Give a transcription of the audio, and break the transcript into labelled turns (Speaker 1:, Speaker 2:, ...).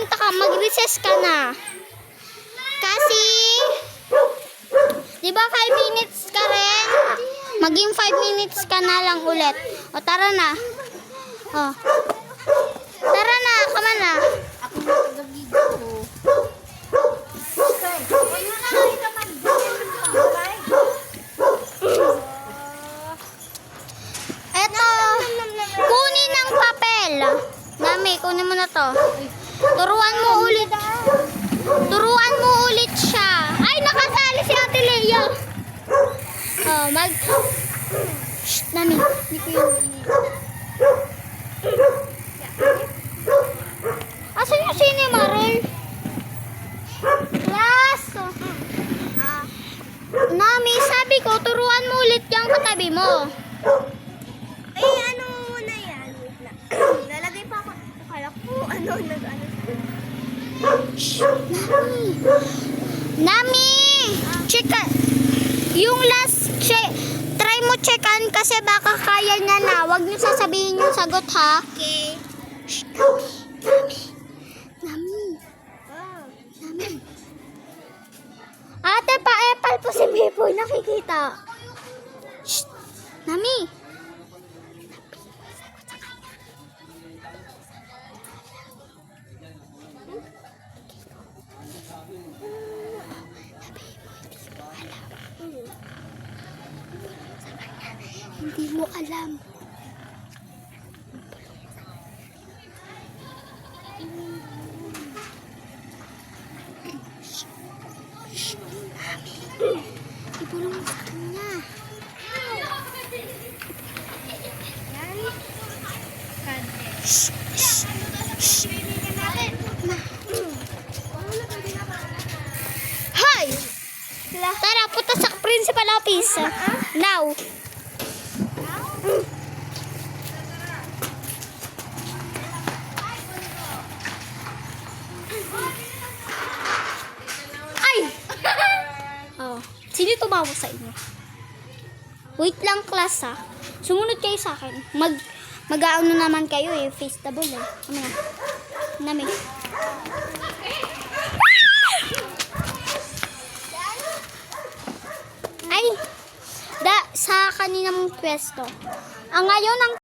Speaker 1: pumunta ka, mag-recess ka na. Kasi, di ba 5 minutes ka rin? Maging 5 minutes ka na lang ulit. O, tara na. O. Tara na, kama na.
Speaker 2: Ako na tagagigo. Okay. Huwag mo na kayo ka
Speaker 1: Eto, kunin ng papel. Nami, kunin mo na to. Turuan mo ulit. Turuan mo ulit siya. Ay, nakasali si Ate Lea. Oh, Shh, Nami. Hindi ko yung... Asan yung sine, Maril? Class. Nami, sabi ko, turuan mo ulit yung katabi mo.
Speaker 2: Ay, ano muna yan? Wait lang. Lalagay pa ako. Akala ko, nag-ano.
Speaker 1: Shh, Nami, check yung last check. Try mo checkan kasi baka kaya niya na. Huwag niyo sasabihin yung sagot, ha?
Speaker 2: Okay.
Speaker 1: Shh, Nami.
Speaker 2: Oh.
Speaker 1: Nami. Ate, pa-epal po si Biboy. Nakikita. Shh, Nami. Hindi mo alam. Ibulong mo sa kanya. Shh, shh, shh. Hoy! Tara, punta sa principal office. Now. Ay! Oh, sino tumawa sa inyo? Wait lang, class, ha. Sumunod kayo sa akin. Mag-aano naman kayo eh. Festival eh. Ano na? Nami. Ay! Sa kaninang pwesto. Ang ngayon ang